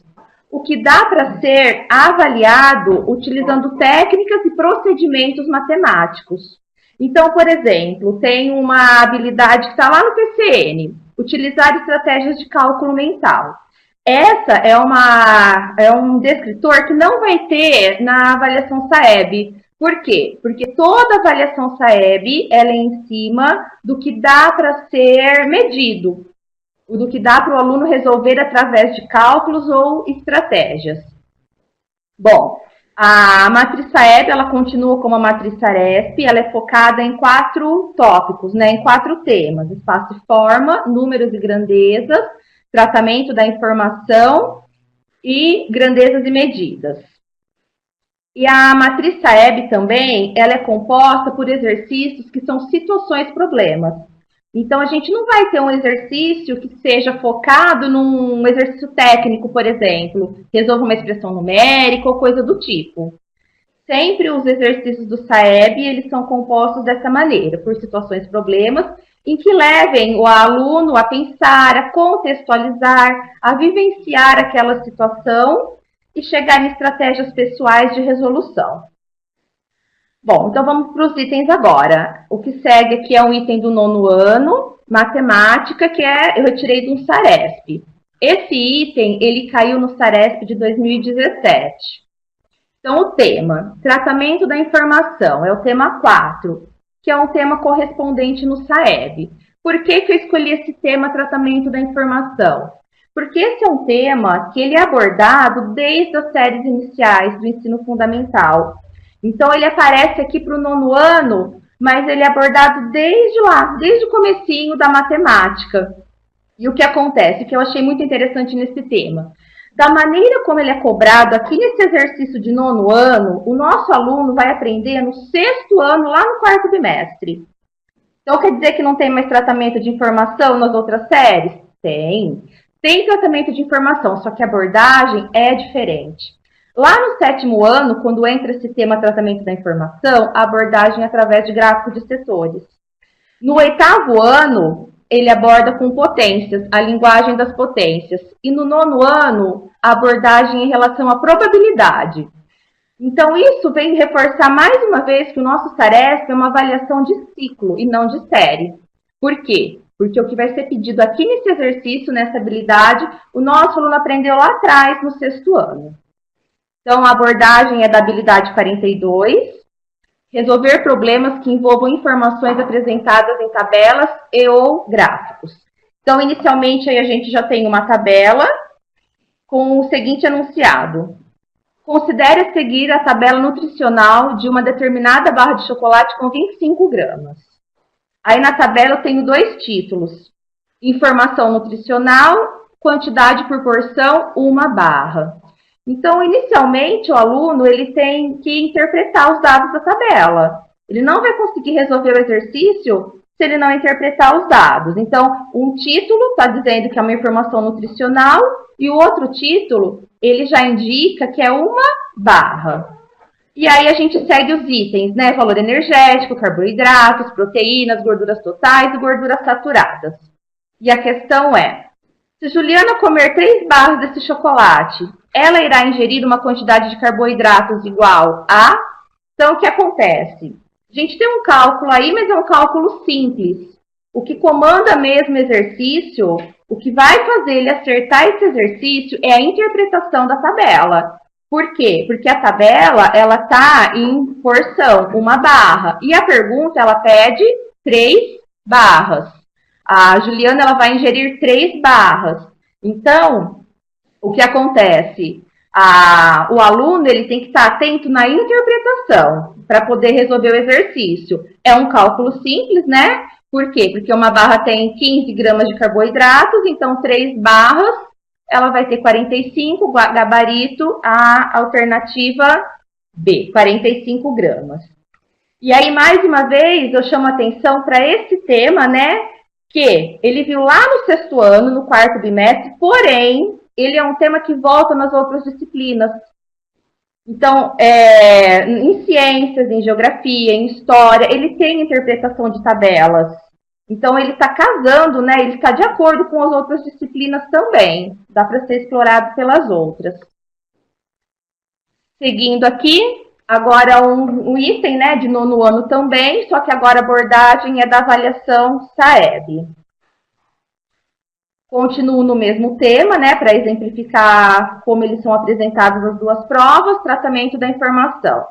S6: o que dá para ser avaliado utilizando técnicas e procedimentos matemáticos. Então, por exemplo, tem uma habilidade que está lá no PCN, utilizar estratégias de cálculo mental. Essa é um descritor que não vai ter na avaliação SAEB. Por quê? Porque toda avaliação SAEB ela é em cima do que dá para ser medido, do que dá para o aluno resolver através de cálculos ou estratégias. Bom, a matriz SAEB ela continua como a matriz Saresp, ela é focada em 4 tópicos, né, em 4 temas: espaço e forma, números e grandezas, tratamento da informação e grandezas e medidas. E a matriz SAEB também, ela é composta por exercícios que são situações-problemas. Então, a gente não vai ter um exercício que seja focado num exercício técnico, por exemplo, resolva uma expressão numérica ou coisa do tipo. Sempre os exercícios do SAEB, eles são compostos dessa maneira, por situações-problemas, em que levem o aluno a pensar, a contextualizar, a vivenciar aquela situação e chegar em estratégias pessoais de resolução. Bom, então vamos para os itens agora. O que segue aqui é um item do nono ano, matemática, que eu retirei de um Saresp. Esse item, ele caiu no Saresp de 2017. Então, o tema, tratamento da informação, é o tema 4, que é um tema correspondente no SAEB. Por que eu escolhi esse tema, tratamento da informação? Porque esse é um tema que ele é abordado desde as séries iniciais do ensino fundamental. Então, ele aparece aqui para o nono ano, mas ele é abordado desde lá, desde o comecinho da matemática. E o que acontece, que eu achei muito interessante nesse tema? Da maneira como ele é cobrado aqui nesse exercício de nono ano, o nosso aluno vai aprender no 6º ano, lá no 4º bimestre. Então, quer dizer que não tem mais tratamento de informação nas outras séries? Tem. Tem tratamento de informação, só que a abordagem é diferente. Lá no 7º ano, quando entra esse tema tratamento da informação, a abordagem é através de gráfico de setores. No 8º ano, ele aborda com potências, a linguagem das potências. E no 9º ano, a abordagem em relação à probabilidade. Então, isso vem reforçar mais uma vez que o nosso Saresp é uma avaliação de ciclo e não de série. Por quê? Porque o que vai ser pedido aqui nesse exercício, nessa habilidade, o nosso aluno aprendeu lá atrás, no 6º ano. Então, a abordagem é da habilidade 42, resolver problemas que envolvam informações apresentadas em tabelas e ou gráficos. Então, inicialmente, aí a gente já tem uma tabela com o seguinte enunciado. Considere a seguir a tabela nutricional de uma determinada barra de chocolate com 25 gramas. Aí na tabela eu tenho 2 títulos. Informação nutricional, quantidade por porção, 1 barra. Então, inicialmente, o aluno ele tem que interpretar os dados da tabela. Ele não vai conseguir resolver o exercício se ele não interpretar os dados. Então, um título está dizendo que é uma informação nutricional e o outro título, ele já indica que é 1 barra. E aí a gente segue os itens, né? Valor energético, carboidratos, proteínas, gorduras totais e gorduras saturadas. E a questão é, se Juliana comer 3 barras desse chocolate, ela irá ingerir uma quantidade de carboidratos igual a... Então, o que acontece? A gente tem um cálculo aí, mas é um cálculo simples. O que comanda mesmo o exercício O que vai fazer ele acertar esse exercício é a interpretação da tabela. Por quê? Porque a tabela, ela está em porção, uma barra. E a pergunta, ela pede 3 barras. A Juliana, ela vai ingerir 3 barras. Então, o que acontece? O aluno, ele tem que estar atento na interpretação para poder resolver o exercício. É um cálculo simples, né? Por quê? Porque uma barra tem 15 gramas de carboidratos, então 3 barras, ela vai ter 45, gabarito, a alternativa B, 45 gramas. E aí, mais uma vez, eu chamo a atenção para esse tema, né? Que ele viu lá no 6º ano, no 4º bimestre, porém, ele é um tema que volta nas outras disciplinas. Então, em ciências, em geografia, em história, ele tem interpretação de tabelas. Então, ele está casando, né? Ele está de acordo com as outras disciplinas também. Dá para ser explorado pelas outras. Seguindo aqui, agora um item, né, de 9º ano também, só que agora a abordagem é da avaliação SAEB. Continuo no mesmo tema, né, para exemplificar como eles são apresentados as 2 provas, tratamento da informação.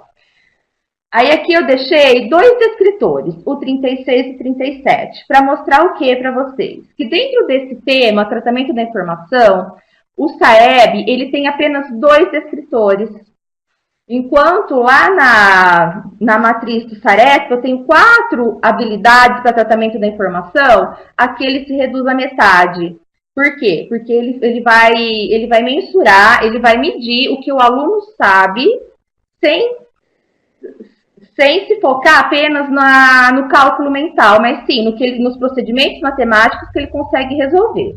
S6: Aí aqui eu deixei 2 descritores, o 36 e 37, para mostrar o que para vocês? Que dentro desse tema, tratamento da informação, o SAEB, ele tem apenas 2 descritores. Enquanto lá na matriz do SARESP eu tenho 4 habilidades para tratamento da informação, aqui ele se reduz à metade. Por quê? Porque ele vai mensurar, ele vai medir o que o aluno sabe sem se focar apenas no cálculo mental, mas sim nos procedimentos matemáticos que ele consegue resolver.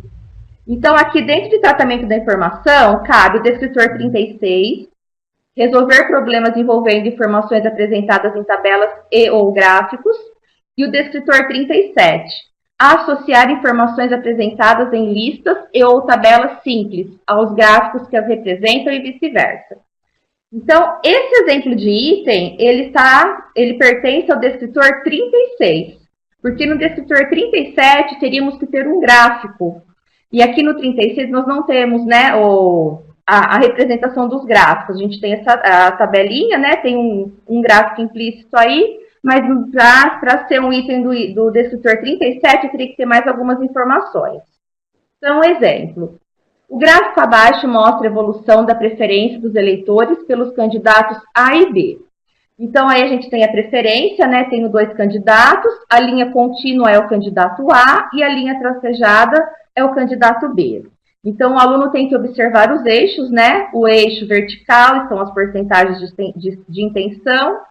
S6: Então, aqui dentro de tratamento da informação, cabe o descritor 36, resolver problemas envolvendo informações apresentadas em tabelas e ou gráficos, e o descritor 37, associar informações apresentadas em listas e ou tabelas simples aos gráficos que as representam e vice-versa. Então, esse exemplo de item, ele pertence ao descritor 36, porque no descritor 37 teríamos que ter um gráfico, e aqui no 36 nós não temos, né, a representação dos gráficos. A gente tem a tabelinha, né, tem um gráfico implícito aí, mas para ser um item do descritor 37, eu teria que ter mais algumas informações. Então, exemplo. O gráfico abaixo mostra a evolução da preferência dos eleitores pelos candidatos A e B. Então, aí a gente tem a preferência, né? Tenho 2 candidatos, a linha contínua é o candidato A e a linha tracejada é o candidato B. Então, o aluno tem que observar os eixos, né? O eixo vertical são as porcentagens de intenção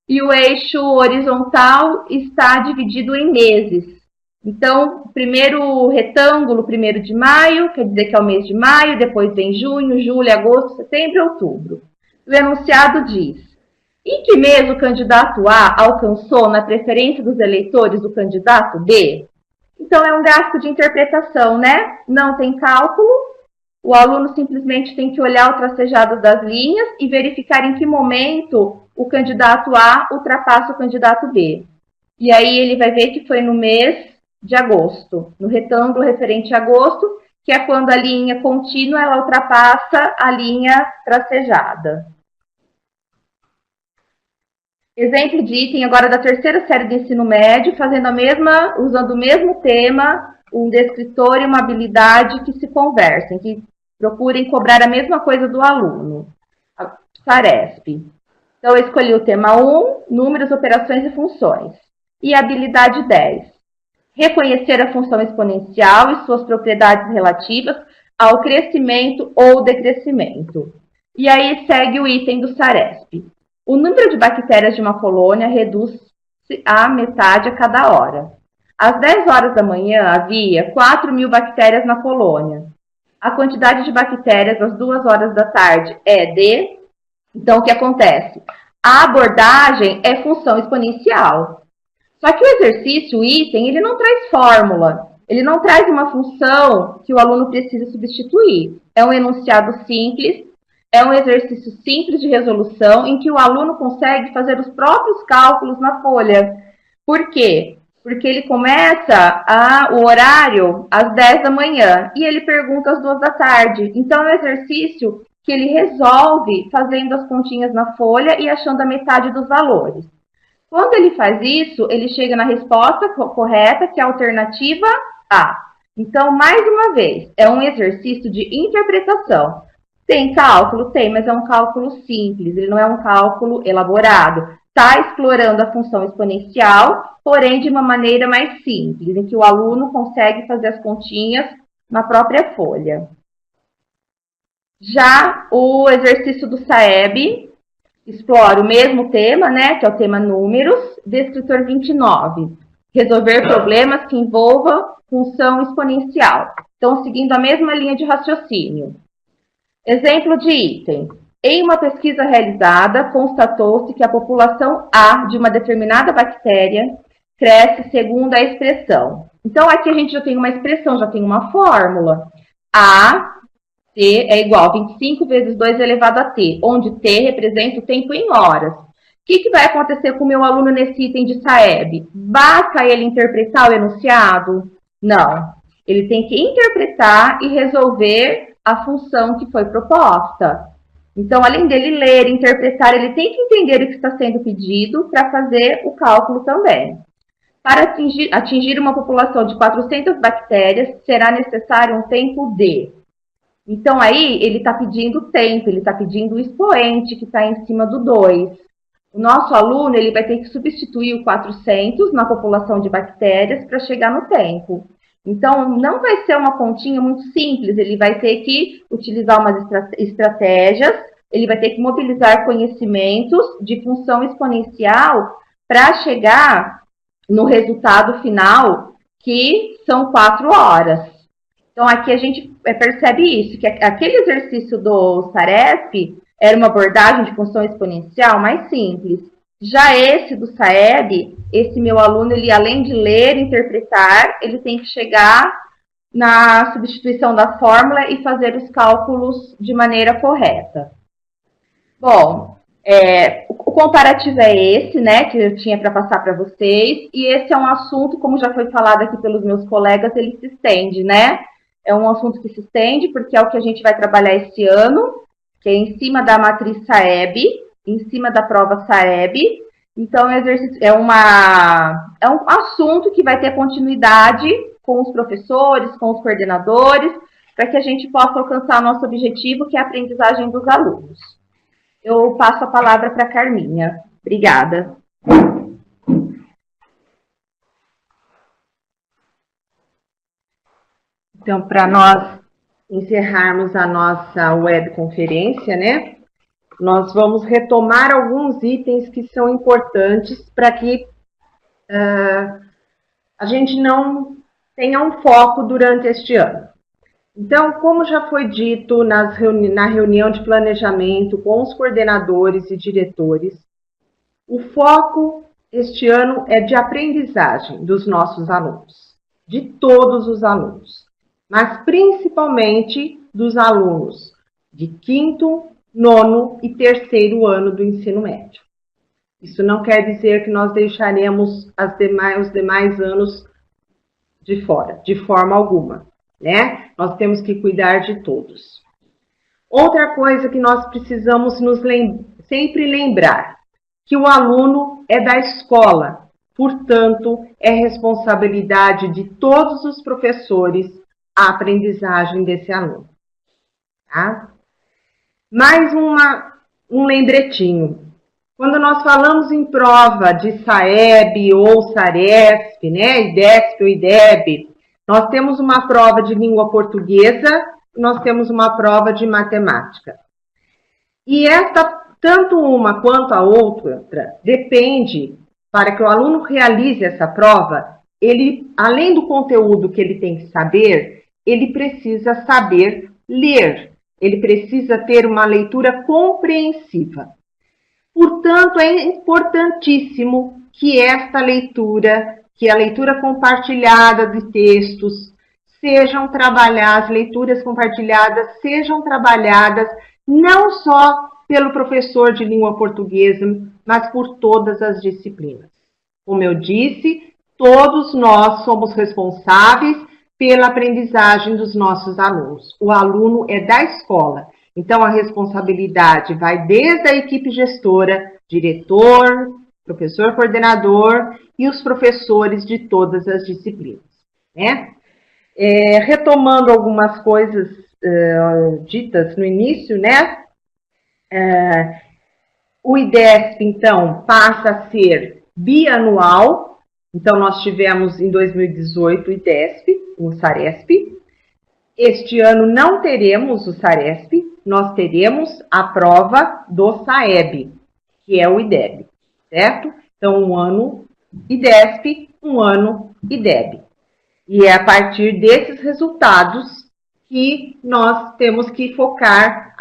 S6: e o eixo horizontal está dividido em meses. Então, o primeiro retângulo, 1º de maio, quer dizer que é o mês de maio, depois vem junho, julho, agosto, setembro e outubro. O enunciado diz: em que mês o candidato A alcançou na preferência dos eleitores do candidato B? Então, é um gráfico de interpretação, né? Não tem cálculo, o aluno simplesmente tem que olhar o tracejado das linhas e verificar em que momento o candidato A ultrapassa o candidato B. E aí ele vai ver que foi no mês de agosto, no retângulo referente a agosto, que é quando a linha contínua ela ultrapassa a linha tracejada. Exemplo de item agora da 3ª série do ensino médio, usando o mesmo tema, um descritor e uma habilidade que se conversem, que procurem cobrar a mesma coisa do aluno. SARESP. Então, eu escolhi o tema 1, números, operações e funções. E a habilidade 10. Reconhecer a função exponencial e suas propriedades relativas ao crescimento ou decrescimento. E aí segue o item do SARESP. O número de bactérias de uma colônia reduz-se à metade a cada hora. Às 10 horas da manhã havia 4.000 bactérias na colônia. A quantidade de bactérias às 2 horas da tarde é de... Então, o que acontece? A abordagem é função exponencial. Só que o exercício, o item, ele não traz fórmula. Ele não traz uma função que o aluno precisa substituir. É um enunciado simples, é um exercício simples de resolução em que o aluno consegue fazer os próprios cálculos na folha. Por quê? Porque ele começa o horário às 10 da manhã e ele pergunta às 2 da tarde. Então, é um exercício que ele resolve fazendo as continhas na folha e achando a metade dos valores. Quando ele faz isso, ele chega na resposta correta, que é a alternativa A. Então, mais uma vez, é um exercício de interpretação. Tem cálculo? Tem, mas é um cálculo simples, ele não é um cálculo elaborado. Está explorando a função exponencial, porém de uma maneira mais simples, em que o aluno consegue fazer as continhas na própria folha. Já o exercício do SAEB explora o mesmo tema, né, que é o tema números, descritor 29. Resolver problemas que envolvam função exponencial. Então, seguindo a mesma linha de raciocínio. Exemplo de item. Em uma pesquisa realizada, constatou-se que a população A de uma determinada bactéria cresce segundo a expressão. Então, aqui a gente já tem uma expressão, já tem uma fórmula. A, T, é igual a 25 vezes 2 elevado a T, onde T representa o tempo em horas. O que vai acontecer com o meu aluno nesse item de SAEB? Basta ele interpretar o enunciado? Não. Ele tem que interpretar e resolver a função que foi proposta. Então, além dele ler e interpretar, ele tem que entender o que está sendo pedido para fazer o cálculo também. Para atingir uma população de 400 bactérias, será necessário um tempo de. Então, aí, ele está pedindo tempo, ele está pedindo o expoente que está em cima do 2. O nosso aluno ele vai ter que substituir o 400 na população de bactérias para chegar no tempo. Então, não vai ser uma continha muito simples, ele vai ter que utilizar umas estratégias, ele vai ter que mobilizar conhecimentos de função exponencial para chegar no resultado final, que são 4 horas. Então, aqui a gente percebe isso, que aquele exercício do SARESP era uma abordagem de função exponencial mais simples. Já esse do SAEB, esse meu aluno, ele além de ler e interpretar, ele tem que chegar na substituição da fórmula e fazer os cálculos de maneira correta. Bom, o comparativo é esse, né, que eu tinha para passar para vocês, e esse é um assunto, como já foi falado aqui pelos meus colegas, ele se estende, né? É um assunto que se estende, porque é o que a gente vai trabalhar esse ano, que é em cima da matriz SAEB, em cima da prova SAEB. Então, é um assunto que vai ter continuidade com os professores, com os coordenadores, para que a gente possa alcançar o nosso objetivo, que é a aprendizagem dos alunos. Eu passo a palavra para a Carminha. Obrigada.
S4: Então, para nós encerrarmos a nossa webconferência, né? Nós vamos retomar alguns itens que são importantes para que a gente não tenha um foco durante este ano. Então, como já foi dito na reunião de planejamento com os coordenadores e diretores, o foco este ano é de aprendizagem dos nossos alunos, de todos os alunos, mas principalmente dos alunos de 5º, 9º e 3º ano do ensino médio. Isso não quer dizer que nós deixaremos os demais anos de fora, de forma alguma, né? Nós temos que cuidar de todos. Outra coisa que nós precisamos sempre lembrar, que o aluno é da escola, portanto, é responsabilidade de todos os professores a aprendizagem desse aluno. Tá? Mais um lembretinho. Quando nós falamos em prova de SAEB ou SARESP, né, IDESP ou IDEB, nós temos uma prova de língua portuguesa e nós temos uma prova de matemática. E tanto uma quanto a outra depende, para que o aluno realize essa prova, ele, além do conteúdo que ele tem que saber, ele precisa saber ler. Ele precisa ter uma leitura compreensiva. Portanto, é importantíssimo que esta leitura, que a leitura compartilhada de textos, as leituras compartilhadas sejam trabalhadas não só pelo professor de língua portuguesa, mas por todas as disciplinas. Como eu disse, todos nós somos responsáveis pela aprendizagem dos nossos alunos. O aluno é da escola, então a responsabilidade vai desde a equipe gestora, diretor, professor coordenador e os professores de todas as disciplinas, né? Retomando algumas coisas ditas no início, né? O IDESP, então, passa a ser bianual. Então, nós tivemos em 2018 o IDESP, o SARESP. Este ano não teremos o SARESP, nós teremos a prova do SAEB, que é o IDEB, certo? Então, um ano IDESP, um ano IDEB. E é a partir desses resultados que nós temos que focar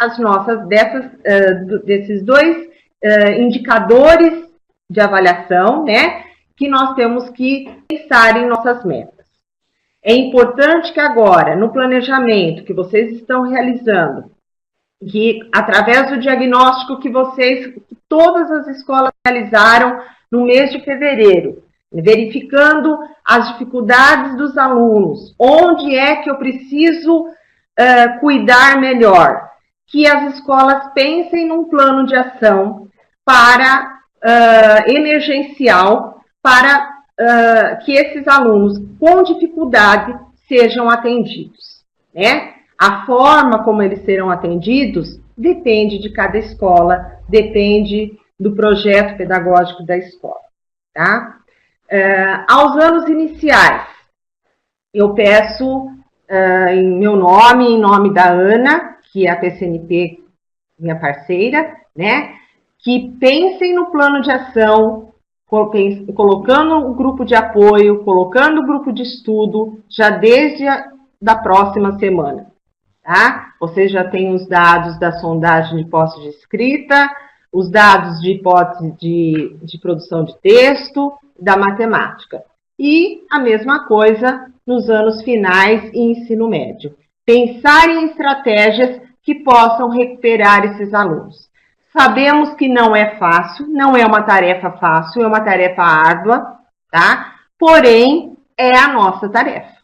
S4: desses dois indicadores de avaliação, né, que nós temos que pensar em nossas metas. É importante que agora, no planejamento que vocês estão realizando, que através do diagnóstico que todas as escolas realizaram no mês de fevereiro, verificando as dificuldades dos alunos, onde é que eu preciso cuidar melhor, que as escolas pensem num plano de ação emergencial para que esses alunos com dificuldade sejam atendidos, né? A forma como eles serão atendidos depende de cada escola, depende do projeto pedagógico da escola, tá? Aos anos iniciais, eu peço em meu nome, em nome da Ana, que é a PCNP, minha parceira, né, que pensem no plano de ação, colocando o grupo de apoio, colocando o grupo de estudo, já desde da próxima semana, tá? Vocês já têm os dados da sondagem de posse de escrita, os dados de hipótese de produção de texto, da matemática. E a mesma coisa nos anos finais e ensino médio. Pensar em estratégias que possam recuperar esses alunos. Sabemos que não é fácil, não é uma tarefa fácil, é uma tarefa árdua, tá? Porém, é a nossa tarefa,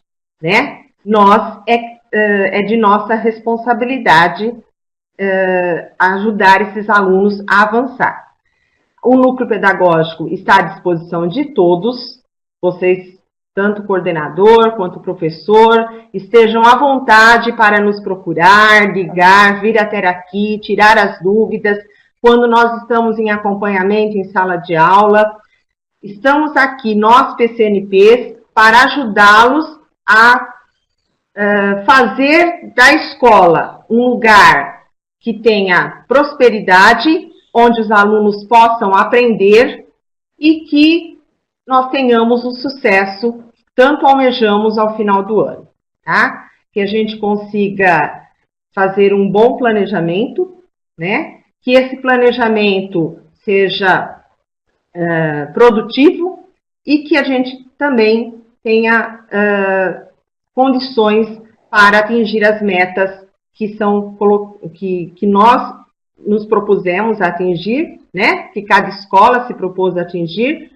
S4: né? É de nossa responsabilidade ajudar esses alunos a avançar. O núcleo pedagógico está à disposição de todos, vocês, tanto o coordenador quanto o professor, estejam à vontade para nos procurar, ligar, vir até aqui, tirar as dúvidas. Quando nós estamos em acompanhamento em sala de aula, estamos aqui, nós PCNPs, para ajudá-los a fazer da escola um lugar que tenha prosperidade, onde os alunos possam aprender e que nós tenhamos o sucesso que tanto almejamos ao final do ano, tá? Que a gente consiga fazer um bom planejamento, né? Que esse planejamento seja produtivo e que a gente também tenha condições para atingir as metas que nós nos propusemos a atingir, né? Que cada escola se propôs a atingir,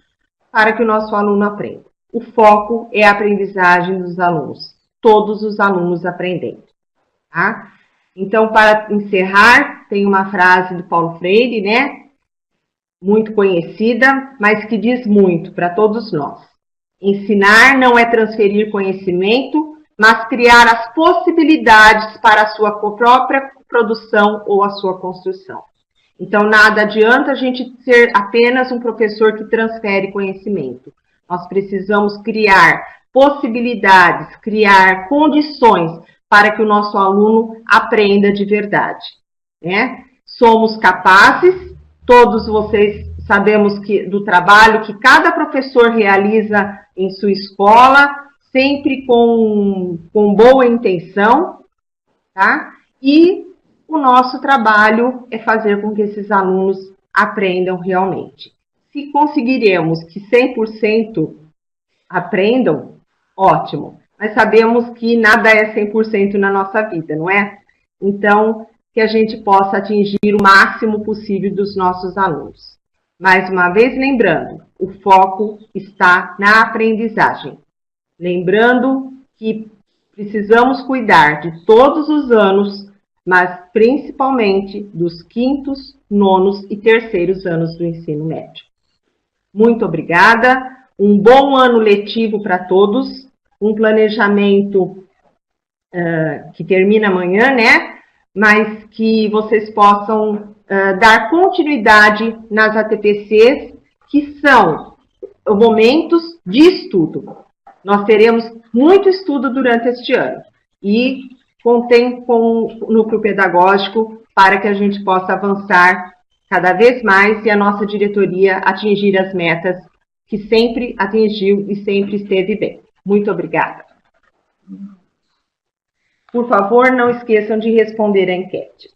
S4: para que o nosso aluno aprenda. O foco é a aprendizagem dos alunos, todos os alunos aprendendo, tá? Então, para encerrar, tem uma frase do Paulo Freire, né? Muito conhecida, mas que diz muito para todos nós. Ensinar não é transferir conhecimento, mas criar as possibilidades para a sua própria produção ou a sua construção. Então, nada adianta a gente ser apenas um professor que transfere conhecimento. Nós precisamos criar possibilidades, criar condições para que o nosso aluno aprenda de verdade, né? Somos capazes, todos vocês sabemos do trabalho que cada professor realiza em sua escola, sempre com boa intenção, tá? E o nosso trabalho é fazer com que esses alunos aprendam realmente. Se conseguiremos que 100% aprendam, ótimo. Mas sabemos que nada é 100% na nossa vida, não é? Então, que a gente possa atingir o máximo possível dos nossos alunos. Mais uma vez, lembrando, o foco está na aprendizagem. Lembrando que precisamos cuidar de todos os anos, mas principalmente dos 5º, 9º e 3º anos do ensino médio. Muito obrigada, um bom ano letivo para todos, um planejamento que termina amanhã, né? Mas que vocês possam dar continuidade nas ATPCs, que são momentos de estudo. Nós teremos muito estudo durante este ano e contem com o núcleo pedagógico para que a gente possa avançar cada vez mais e a nossa diretoria atingir as metas que sempre atingiu e sempre esteve bem. Muito obrigada. Por favor, não esqueçam de responder a enquete.